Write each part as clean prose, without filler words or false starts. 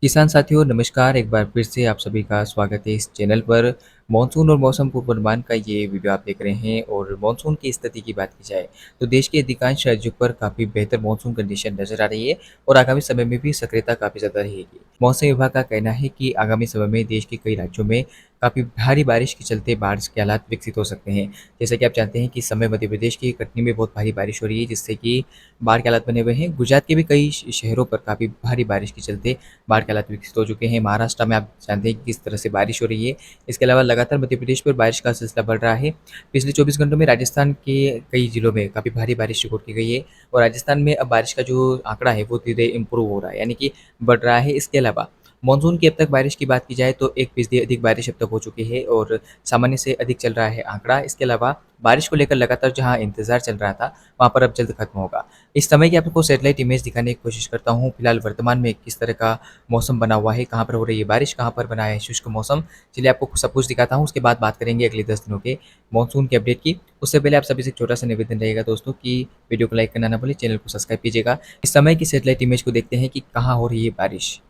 किसान साथियों नमस्कार। एक बार फिर से आप सभी का स्वागत है इस चैनल पर। मानसून और मौसम पूर्वानुमान का ये वीडियो आप देख रहे हैं और मानसून की स्थिति की बात की जाए तो देश के अधिकांश राज्यों पर काफ़ी बेहतर मानसून कंडीशन नजर आ रही है और आगामी समय में भी सक्रियता काफ़ी ज़्यादा रहेगी। मौसम विभाग का कहना है कि आगामी समय में देश के कई राज्यों में काफ़ी भारी बारिश के चलते बारिश के हालात विकसित हो सकते हैं। जैसा कि आप जानते हैं कि इस समय मध्य प्रदेश की कटनी में बहुत भारी बारिश हो रही है, जिससे कि बाढ़ के हालात बने हुए हैं। गुजरात के भी कई शहरों पर काफ़ी भारी बारिश के चलते बाढ़ के हालात विकसित हो चुके हैं। महाराष्ट्र में आप जानते हैं कि किस तरह से बारिश हो रही है। इसके अलावा लगातार मध्य प्रदेश पर बारिश का सिलसिला बढ़ रहा है। पिछले 24 घंटों में राजस्थान के कई जिलों में काफ़ी भारी बारिश रिकॉर्ड की गई है और राजस्थान में अब बारिश का जो आंकड़ा है वो धीरे-धीरे इम्प्रूव हो रहा है, यानी कि बढ़ रहा है। इसके अलावा मानसून की अब तक बारिश की बात की जाए तो 1% अधिक बारिश अब तक हो चुकी है और सामान्य से अधिक चल रहा है आंकड़ा। इसके अलावा बारिश को लेकर लगातार जहाँ इंतज़ार चल रहा था, वहाँ पर अब जल्द खत्म होगा। इस समय की आपको सैटेलाइट इमेज दिखाने की कोशिश करता हूँ। फिलहाल वर्तमान में किस तरह का मौसम बना हुआ है, कहाँ पर हो रही है बारिश, कहाँ पर बना है शुष्क मौसम। चलिए आपको सब कुछ दिखाता हूँ, उसके बाद बात करेंगे अगले 10 दिनों के मॉनसून के अपडेट की। उससे पहले आप सभी से एक छोटा-सा निवेदन रहेगा दोस्तों कि वीडियो को लाइक करना ना भूलें, चैनल को सब्सक्राइब कीजिएगा। इस समय की सैटेलाइट इमेज को देखते हैं कि कहाँ हो रही है बारिश।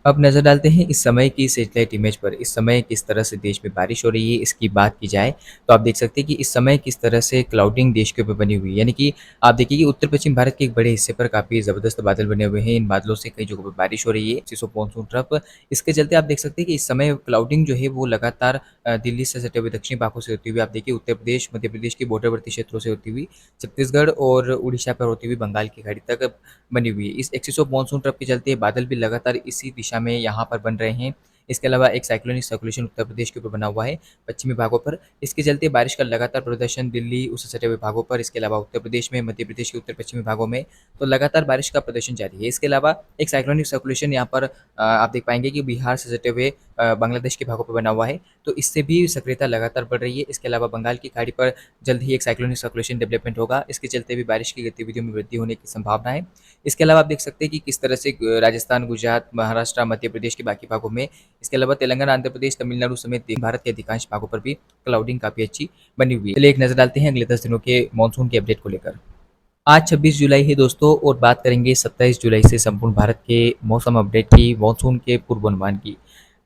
अब नज़र डालते हैं इस समय की सैटेलाइट इमेज पर। इस समय किस तरह से देश में बारिश हो रही है, इसकी बात की जाए तो आप देख सकते हैं कि इस समय किस तरह से क्लाउडिंग देश के ऊपर बनी हुई है। यानी कि आप देखिए कि उत्तर पश्चिम भारत के एक बड़े हिस्से पर काफ़ी ज़बरदस्त बादल बने हुए हैं। इन बादलों से कई जगहों पर बारिश हो रही है, सिसो मानसून ट्रफ। इसके चलते आप देख सकते हैं कि इस समय क्लाउडिंग जो है वो लगातार दिल्ली से सटे हुए दक्षिणी भागों से होती हुई आप देखिए उत्तर प्रदेश, मध्य प्रदेश के बॉर्डरवर्ती क्षेत्रों से होती हुई छत्तीसगढ़ और उड़ीसा पर होती हुई बंगाल की खाड़ी तक बनी हुई है। इस एक्सिस ऑफ मानसून ट्रफ के चलते बादल भी लगातार इसी दिशा में यहाँ पर बन रहे हैं। इसके अलावा एक साइक्लोनिक सर्कुलेशन उत्तर प्रदेश के ऊपर बना हुआ है पश्चिमी भागों पर। इसके चलते बारिश का लगातार प्रदर्शन दिल्ली, उससे सटे हुए भागों पर, इसके अलावा उत्तर प्रदेश में, मध्य प्रदेश के उत्तर पश्चिमी भागों में तो लगातार बारिश का प्रदर्शन जारी है। इसके अलावा एक साइक्लोनिक सर्कुलेशन यहाँ पर आप देख पाएंगे कि बिहार से सटे हुए बांग्लादेश के भागों पर बना हुआ है, तो इससे भी सक्रियता लगातार बढ़ रही है। इसके अलावा बंगाल की खाड़ी पर जल्द ही एक साइक्लोनिक सर्कुलेशन डेवलपमेंट होगा, इसके चलते भी बारिश की गतिविधियों में वृद्धि होने की संभावना है। इसके अलावा आप देख सकते हैं कि किस तरह से राजस्थान, गुजरात, महाराष्ट्र, मध्य प्रदेश के बाकी भागों में, इसके अलावा तेलंगाना, आंध्र प्रदेश, तमिलनाडु समेत भारत के अधिकांश भागों पर भी क्लाउडिंग काफ़ी अच्छी बनी हुई है। चलिए एक नज़र डालते हैं अगले 10 दिनों के मानसून के अपडेट को लेकर। आज 26 जुलाई है दोस्तों और बात करेंगे 27 जुलाई से संपूर्ण भारत के मौसम अपडेट की, मानसून के पूर्वानुमान की।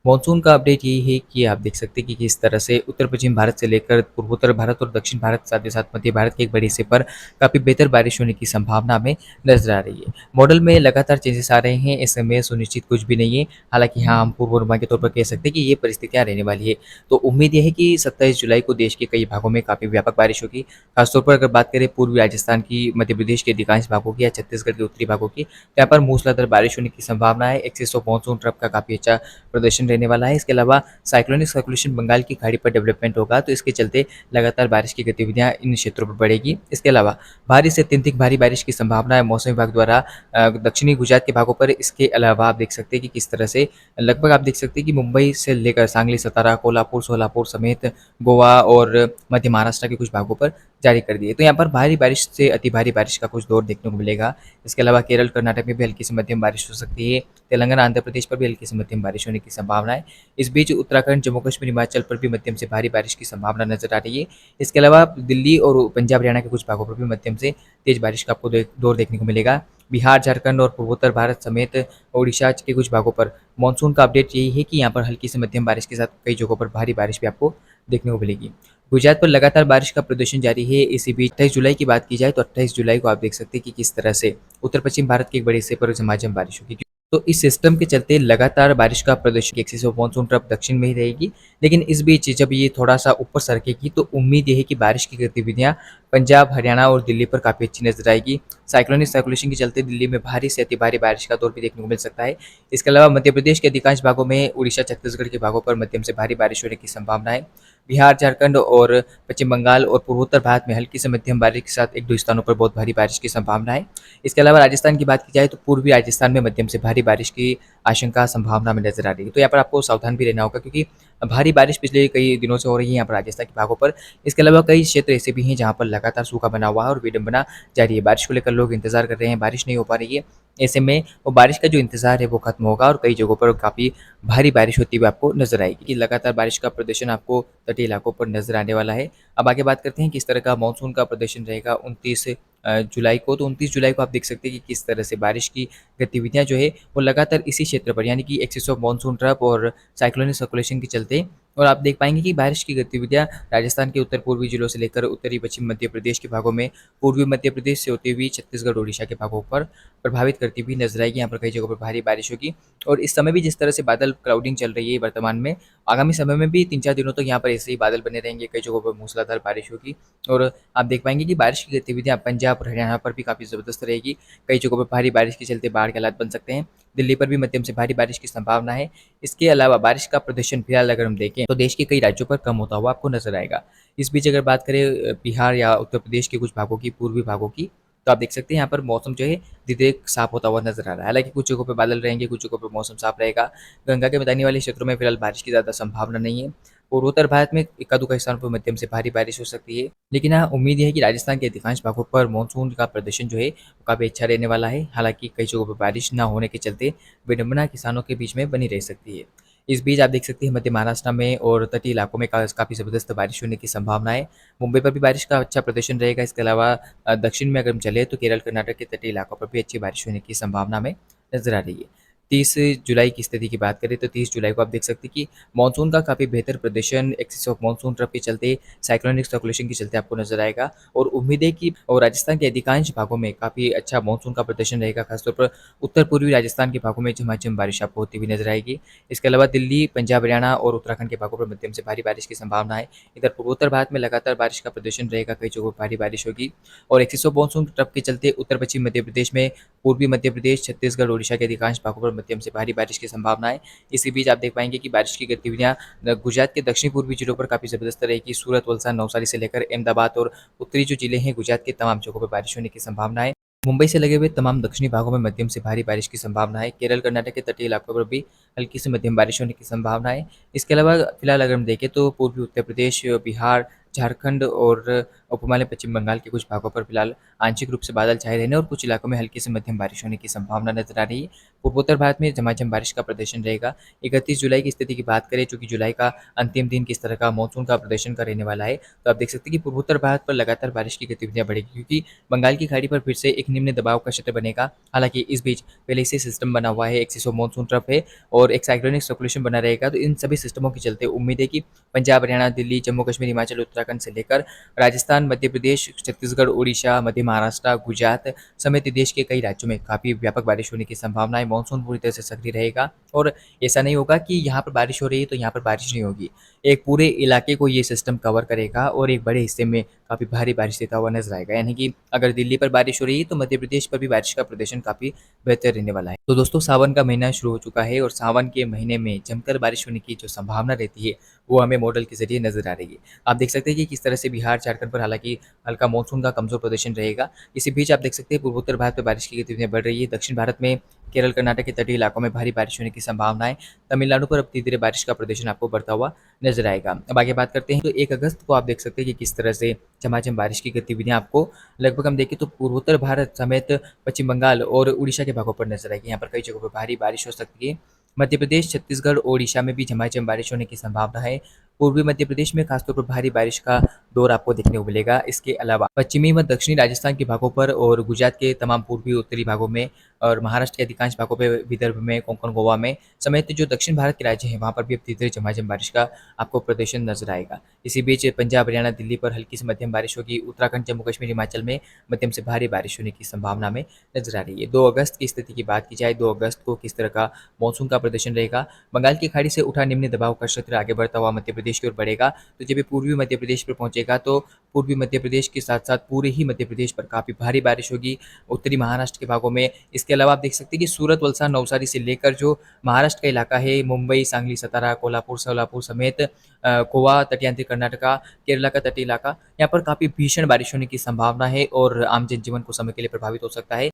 मानसून का अपडेट यही है कि आप देख सकते हैं कि किस तरह से उत्तर पश्चिम भारत से लेकर पूर्वोत्तर भारत और दक्षिण भारत, साथ ही साथ मध्य भारत के एक बड़े हिस्से पर काफ़ी बेहतर बारिश होने की संभावना हमें नजर आ रही है। मॉडल में लगातार चेंजेस आ रहे हैं, ऐसे में सुनिश्चित कुछ भी नहीं है। हालांकि हाँ, हम पूर्वानुमान के तौर पर कह सकते हैं कि ये परिस्थितियाँ रहने वाली है। तो उम्मीद यह है कि 27 जुलाई को देश के कई भागों में काफ़ी व्यापक बारिश होगी। खासतौर पर अगर बात करें पूर्वी राजस्थान की, मध्य प्रदेश के अधिकांश भागों की या छत्तीसगढ़ के उत्तरी भागों की, तो यहाँ पर मूसलाधार बारिश होने की संभावना है। एक्सिस ऑफ मानसून ट्रफ का काफ़ी अच्छा प्रदर्शन रहने वाला है। इसके अलावा साइक्लोनिक सर्कुलेशन बंगाल की खाड़ी पर डेवलपमेंट होगा, तो इसके चलते लगातार बारिश की गतिविधियां इन क्षेत्रों पर बढ़ेगी। इसके अलावा भारी से अत्यंतिक भारी बारिश की संभावना है मौसम विभाग द्वारा दक्षिणी गुजरात के भागों पर। इसके अलावा आप देख सकते हैं कि किस तरह से लगभग आप देख सकते हैं कि मुंबई से लेकर सांगली, सतारा, कोल्हापुर, सोलापुर समेत गोवा और मध्य महाराष्ट्र के कुछ भागों पर जारी कर दिए। तो यहाँ पर भारी बारिश से अति भारी बारिश का कुछ दौर देखने को मिलेगा। इसके अलावा केरल, कर्नाटक में भी हल्की से मध्यम बारिश हो सकती है। तेलंगाना, आंध्र प्रदेश पर भी हल्की से मध्यम बारिश होने की संभावना है। इस बीच उत्तराखंड, जम्मू कश्मीर, हिमाचल पर भी मध्यम से भारी बारिश की संभावना नजर आ रही है। इसके अलावा दिल्ली और पंजाब, हरियाणा के कुछ भागों पर भी मध्यम से तेज बारिश का आपको दौर देखने को मिलेगा। बिहार, झारखंड और पूर्वोत्तर भारत समेत ओडिशा के कुछ भागों पर मानसून का अपडेट यही है कि यहाँ पर हल्की से मध्यम बारिश के साथ कई जगहों पर भारी बारिश भी आपको देखने को मिलेगी। गुजरात पर लगातार बारिश का प्रदर्शन जारी है। इसी बीच 28 जुलाई की बात की जाए तो 28 जुलाई को आप देख सकते हैं कि किस तरह से उत्तर पश्चिम भारत के एक बड़े हिस्से पर झमाझम बारिश होगी। तो इस सिस्टम के चलते लगातार बारिश का प्रदर्शन एक्सिस ऑफ मानसून ट्रफ दक्षिण में ही रहेगी। लेकिन इस बीच जब ये थोड़ा सा ऊपर सरकेगी तो उम्मीद ये है कि बारिश की गतिविधियां पंजाब, हरियाणा और दिल्ली पर काफ़ी अच्छी नजर आएगी। साइक्लोनिक सर्कुलेशन के चलते दिल्ली में भारी से अति भारी बारिश का दौर भी देखने को मिल सकता है। इसके अलावा मध्य प्रदेश के अधिकांश भागों में, उड़ीसा, छत्तीसगढ़ के भागों पर मध्यम से भारी बारिश होने की संभावना है। बिहार, झारखंड और पश्चिम बंगाल और पूर्वोत्तर भारत में हल्की से मध्यम बारिश के साथ एक दो स्थानों पर बहुत भारी बारिश की संभावना है। इसके अलावा राजस्थान की बात की जाए तो पूर्वी राजस्थान में मध्यम से भारी बारिश की आशंका संभावना में नजर आ रही है। तो यहाँ पर आपको सावधान भी रहना होगा क्योंकि भारी बारिश पिछले कई दिनों से हो रही है यहाँ पर राजस्थान के भागों पर। इसके अलावा कई क्षेत्र ऐसे भी हैं जहाँ पर लगातार सूखा बना हुआ है और विडंबना जारी है। बारिश को लेकर लोग इंतजार कर रहे हैं, बारिश नहीं हो पा रही है। ऐसे में वो बारिश का जो इंतजार है वो खत्म होगा और कई जगहों पर काफ़ी भारी बारिश होती हुई आपको नजर आएगी कि लगातार बारिश का प्रदर्शन आपको तटीय इलाकों पर नजर आने वाला है। अब आगे बात करते हैं किस तरह का मानसून का प्रदर्शन रहेगा 29 जुलाई को, तो 29 जुलाई को आप देख सकते हैं कि किस तरह से बारिश की गतिविधियाँ जो है वो लगातार इसी क्षेत्र पर, यानी कि एक्सिस ऑफ मानसून ट्रफ और साइक्लोनिक सर्कुलेशन के चलते, और आप देख पाएँगे कि बारिश की गतिविधियाँ राजस्थान के उत्तर-पूर्वी जिलों से लेकर उत्तरी पश्चिम मध्य प्रदेश के भागों में, पूर्वी मध्य प्रदेश से होती हुई छत्तीसगढ़, ओडिशा के भागों पर प्रभावित करती हुई नज़र आएगी। यहाँ पर कई जगहों पर भारी बारिश होगी और इस समय भी जिस तरह से बादल क्लाउडिंग चल रही है वर्तमान में, आगामी समय में भी 3-4 दिनों तक यहाँ पर ऐसे ही बादल बने रहेंगे। कई जगहों पर मूसलाधार बारिश होगी और आप देख पाएँगे कि बारिश की गतिविधियाँ पंजाब और हरियाणा पर भी काफ़ी ज़बरदस्त रहेगी। कई जगहों पर भारी बारिश के चलते बाढ़ के हालात बन सकते हैं। दिल्ली पर भी मध्यम से भारी बारिश की संभावना है। इसके अलावा बारिश का प्रदर्शन फिलहाल अगर हम देखें तो देश के कई राज्यों पर कम होता हुआ आपको नज़र आएगा। इस बीच अगर बात करें बिहार या उत्तर प्रदेश के कुछ भागों की, पूर्वी भागों की, तो आप देख सकते हैं यहाँ पर मौसम जो है धीरे-धीरे साफ होता हुआ नज़र आ रहा है। हालाँकि कुछ जगहों पे बादल रहेंगे, कुछ जगहों पे मौसम साफ रहेगा। गंगा के मैदानी वाले क्षेत्रों में फिलहाल बारिश की ज़्यादा संभावना नहीं है। पूर्वोत्तर भारत में इक्का-दुक्का स्थानों पर मध्यम से भारी बारिश हो सकती है। लेकिन हाँ, उम्मीद है कि राजस्थान के अधिकांश भागों पर मानसून का प्रदर्शन जो है वो काफ़ी अच्छा रहने वाला है। हालाँकि कई जगहों पर बारिश ना होने के चलते विडंबना किसानों के बीच में बनी रह सकती है। इस बीच आप देख सकते हैं मध्य महाराष्ट्र में और तटीय इलाकों में काफ़ी ज़बरदस्त बारिश होने की संभावना है। मुंबई पर भी बारिश का अच्छा प्रदर्शन रहेगा। इसके अलावा दक्षिण में अगर हम चलें तो केरल, कर्नाटक के तटीय इलाकों पर भी अच्छी बारिश होने की संभावना हमें नज़र आ रही है। 30 जुलाई की स्थिति की बात करें तो 30 जुलाई को आप देख सकते हैं कि मानसून का काफ़ी बेहतर प्रदर्शन एक्सिस ऑफ मानसून ट्रफ के चलते, साइक्लोनिक सर्कुलेशन के चलते आपको नज़र आएगा और उम्मीद है कि और राजस्थान के अधिकांश भागों में काफ़ी अच्छा मानसून का प्रदर्शन रहेगा। खासतौर पर उत्तर-पूर्वी राजस्थान के भागों में झमाझम बारिश आपको होती हुई नज़र आएगी। इसके अलावा दिल्ली, पंजाब, हरियाणा और उत्तराखंड के भागों पर मध्यम से भारी बारिश की संभावना है। इधर पूर्वोत्तर भारत में लगातार बारिश का प्रदर्शन रहेगा, कई जगहों पर भारी बारिश होगी और एक्सिस ऑफ मानसून ट्रफ के चलते उत्तर-पश्चिम मध्य प्रदेश में, पूर्वी मध्य प्रदेश, छत्तीसगढ़, ओडिशा के अधिकांश भागों पर मध्यम से भारी बारिश की संभावना है। इसी बीच आप देख पाएँगे कि बारिश की गतिविधियाँ गुजरात के दक्षिण-पूर्वी जिलों पर काफ़ी ज़बरदस्त रहेगी। सूरत, वलसाड, नवसारी से लेकर अहमदाबाद और उत्तरी जो जिले हैं गुजरात के तमाम जगहों पर बारिश होने की संभावना है। मुंबई से लगे हुए तमाम दक्षिणी भागों में मध्यम से भारी बारिश की संभावना है। केरल, कर्नाटक के तटीय इलाकों पर भी हल्की से मध्यम बारिश होने की संभावना है। इसके अलावा फिलहाल अगर हम देखें तो पूर्वी उत्तर प्रदेश, बिहार, झारखंड और उपमध्य पश्चिम बंगाल के कुछ भागों पर फिलहाल आंशिक रूप से बादल छाए रहने और कुछ इलाकों में हल्की से मध्यम बारिश होने की संभावना नजर आ रही है। पूर्वोत्तर भारत में झमाझम बारिश का प्रदर्शन रहेगा। 31 जुलाई की स्थिति की बात करें, चूँकि जुलाई का अंतिम दिन किस तरह का मानसून का प्रदर्शन का रहने वाला है, तो आप देख सकते हैं कि पूर्वोत्तर भारत पर लगातार बारिश की गतिविधियाँ बढ़ेगी क्योंकि बंगाल की खाड़ी पर फिर से एक निम्न दबाव का क्षेत्र बनेगा। हालाँकि इस बीच पहले से सिस्टम बना हुआ है, एक्सिस ऑफ मानसून ट्रफ है और एक साइक्लोनिक सर्कुलेशन बना रहेगा। तो इन सभी सिस्टमों के चलते उम्मीद है कि पंजाब, हरियाणा, दिल्ली, जम्मू कश्मीर, हिमाचल, उत्तराखंड से लेकर राजस्थान, मध्य प्रदेश, छत्तीसगढ़, ओडिशा, मध्य महाराष्ट्र, गुजरात समेत देश के कई राज्यों में काफ़ी व्यापक बारिश होने की संभावना है। मानसून पूरी तरह से सक्रिय रहेगा और ऐसा नहीं होगा कि यहाँ पर बारिश हो रही है तो यहाँ पर बारिश नहीं होगी। एक पूरे इलाके को ये सिस्टम कवर करेगा और एक बड़े हिस्से में काफ़ी भारी बारिश देता हुआ नजर आएगा। यानी कि अगर दिल्ली पर बारिश हो रही है तो मध्य प्रदेश पर भी बारिश का प्रदर्शन काफ़ी बेहतर रहने वाला है। तो दोस्तों, सावन का महीना शुरू हो चुका है और सावन के महीने में जमकर बारिश होने की जो संभावना रहती है वो हमें मॉडल के जरिए नजर आ रही है। आप देख सकते हैं कि किस तरह से बिहार, झारखंड पर हालांकि हल्का मानसून का कमजोर प्रदर्शन रहेगा। इसी बीच आप देख सकते हैं पूर्वोत्तर भारत में बारिश की गतिविधियां बढ़ रही है। दक्षिण भारत में केरल, कर्नाटक के तटीय इलाकों में भारी बारिश होने की संभावना है। तमिलनाडु पर अब धीरे-धीरे बारिश का प्रदर्शन आपको बढ़ता हुआ नजर आएगा। अब आगे बात करते हैं तो 1 अगस्त को आप देख सकते हैं कि किस तरह से झमाझम बारिश की गतिविधियां आपको लगभग हम देखें तो पूर्वोत्तर भारत समेत पश्चिम बंगाल और उड़ीसा के भागों पर नजर आएगी। यहाँ पर कई जगहों पर भारी बारिश हो सकती है। मध्य प्रदेश, छत्तीसगढ़, ओडिशा में भी झमाझम बारिश होने की संभावना है। पूर्वी मध्य प्रदेश में खासतौर पर भारी बारिश का दौर आपको देखने को मिलेगा। इसके अलावा पश्चिमी व दक्षिणी राजस्थान के भागों पर और गुजरात के तमाम पूर्वी उत्तरी भागों में और महाराष्ट्र के अधिकांश भागों पे, विदर्भ में, कोंकण, गोवा में समेत जो दक्षिण भारत के राज्य हैं वहाँ पर भी अब धीरे-धीरे झमाझम बारिश का आपको प्रदर्शन नजर आएगा। इसी बीच पंजाब, हरियाणा, दिल्ली पर हल्की से मध्यम बारिश होगी। उत्तराखंड, जम्मू कश्मीर, हिमाचल में मध्यम से भारी बारिश होने की संभावना में नजर आ रही है। 2 अगस्त की स्थिति की बात की जाए, 2 अगस्त को किस तरह का मानसून का प्रदर्शन रहेगा। बंगाल की खाड़ी से उठा निम्न दबाव का क्षेत्र आगे बढ़ता हुआ मध्य प्रदेश की ओर बढ़ेगा। तो जब ये पूर्वी मध्य प्रदेश पर पहुंचेगा तो पूर्वी मध्य प्रदेश के साथ साथ पूरे ही मध्य प्रदेश पर काफ़ी भारी बारिश होगी, उत्तरी महाराष्ट्र के भागों में। इसके अलावा आप देख सकते हैं कि सूरत, वलसाड, नवसारी से लेकर जो महाराष्ट्र का इलाका है, मुंबई, सांगली, सतारा, कोल्हापुर, सोलापुर समेत गोवा, तटीयांचल कर्नाटका, केरला का तटीय इलाका, यहाँ पर काफ़ी भीषण बारिश होने की संभावना है और आम जनजीवन कुछ समय के लिए प्रभावित हो सकता है।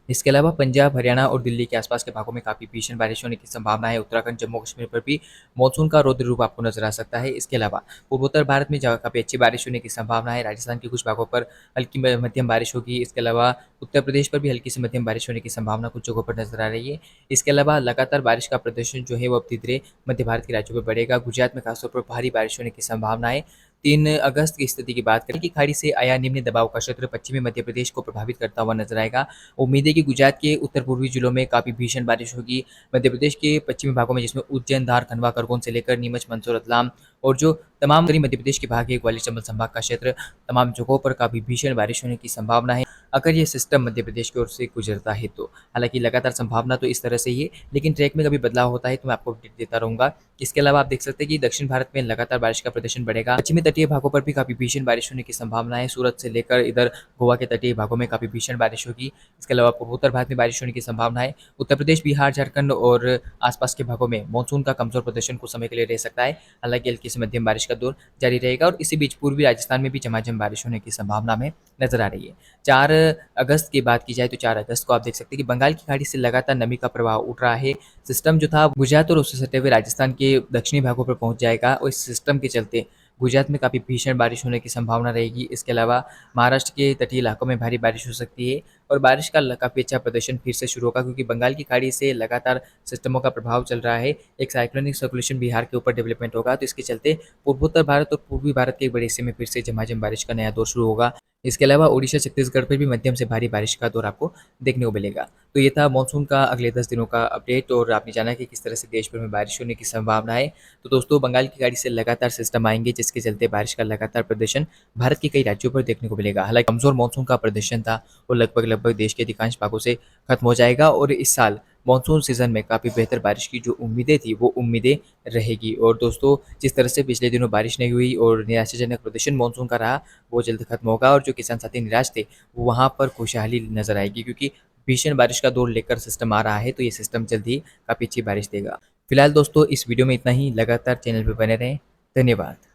इसके अलावा पंजाब, हरियाणा और दिल्ली के आसपास के भागों में काफ़ी भीषण बारिश होने की संभावना है। उत्तराखंड, जम्मू कश्मीर पर भी मानसून का रौद्र रूप आपको नजर आ सकता है। इसके अलावा पूर्वोत्तर भारत में काफ़ी अच्छी बारिश होने की संभावना है। राजस्थान के कुछ भागों पर हल्की मध्यम बारिश होगी। इसके अलावा उत्तर प्रदेश पर भी हल्की से मध्यम बारिश होने की संभावना कुछ जगहों पर नजर आ रही है। इसके अलावा लगातार बारिश का प्रदर्शन जो है वो अब धीरे धीरे मध्य भारत के राज्यों में बढ़ेगा। गुजरात में खासतौर पर भारी बारिश होने की संभावना है। 3 अगस्त की स्थिति की बात करें कि खाड़ी से आया निम्न दबाव का क्षेत्र पश्चिमी मध्य प्रदेश को प्रभावित करता हुआ नजर आएगा। उम्मीद है कि गुजरात के उत्तर पूर्वी जिलों में काफ़ी भीषण बारिश होगी। मध्य प्रदेश के पश्चिमी भागों में जिसमें उज्जैन, धार, खंडवा, खरगोन से लेकर नीमच, मंदसौर, रतलाम और जो तमाम उत्तरी मध्य प्रदेश के भाग है, ग्वालियर, चंबल संभाग का क्षेत्र, तमाम जगहों पर काफ़ी भीषण बारिश होने की संभावना है, अगर ये सिस्टम मध्य प्रदेश की ओर से गुजरता है तो। हालाँकि लगातार संभावना तो इस तरह से ही है, लेकिन ट्रैक में कभी बदलाव होता है तो मैं आपको अपडेट देता रहूँगा। इसके अलावा आप देख सकते हैं कि दक्षिण भारत में लगातार बारिश का प्रदर्शन बढ़ेगा। पश्चिमी तटीय भागों पर भी काफ़ी भीषण बारिश होने की संभावना है। सूरत से लेकर इधर गोवा के तटीय भागों में काफ़ी भीषण बारिश होगी। इसके अलावा पूर्वोत्तर भारत में बारिश होने की संभावना है। उत्तर प्रदेश, बिहार, झारखंड और आसपास के भागों में मानसून का कमजोर प्रदर्शन कुछ समय के लिए रह सकता है। हालांकि हल्की से मध्यम बारिश का दौर जारी रहेगा और इसी बीच पूर्वी राजस्थान में भी झमाझम बारिश होने की संभावना में नजर आ रही है। 4 अगस्त की बात की जाए तो 4 अगस्त को आप देख सकते हैं कि बंगाल की खाड़ी से लगातार नमी का प्रवाह उठ रहा है। सिस्टम जो था गुजरात और उससे सटे हुए राजस्थान के दक्षिणी भागों पर पहुंच जाएगा और इस सिस्टम के चलते गुजरात में काफ़ी भीषण बारिश होने की संभावना रहेगी। इसके अलावा महाराष्ट्र के तटीय इलाकों में भारी बारिश हो सकती है और बारिश का काफ़ी अच्छा प्रदर्शन फिर से शुरू होगा, क्योंकि बंगाल की खाड़ी से लगातार सिस्टमों का प्रभाव चल रहा है। एक साइक्लोनिक सर्कुलेशन बिहार के ऊपर डेवलपमेंट होगा, तो इसके चलते पूर्वोत्तर भारत और पूर्वी भारत के एक बड़े हिस्से में फिर से झमाझम बारिश का नया दौर शुरू होगा। इसके अलावा ओडिशा, छत्तीसगढ़ पर भी मध्यम से भारी बारिश का दौर आपको देखने को मिलेगा। तो ये था मानसून का अगले 10 दिनों का अपडेट और आपने जाना कि किस तरह से देश भर में बारिश होने की संभावना है। तो दोस्तों, बंगाल की खाड़ी से लगातार सिस्टम आएंगे, जिसके चलते बारिश का लगातार प्रदर्शन भारत के कई राज्यों पर देखने को मिलेगा। हालांकि कमजोर मानसून का प्रदर्शन था वो लगभग देश के अधिकांश भागों से खत्म हो जाएगा और इस साल मानसून सीजन में काफ़ी बेहतर बारिश की जो उम्मीदें थी वो उम्मीदें रहेगी। और दोस्तों, जिस तरह से पिछले दिनों बारिश नहीं हुई और निराशाजनक प्रदर्शन मानसून का रहा, वो जल्द खत्म होगा और जो किसान साथी निराश थे वो वहाँ पर खुशहाली नजर आएगी, क्योंकि भीषण बारिश का दौर लेकर सिस्टम आ रहा है, तो ये सिस्टम जल्द ही काफ़ी अच्छी बारिश देगा। फिलहाल दोस्तों, इस वीडियो में इतना ही। लगातार चैनल पर बने रहें। धन्यवाद।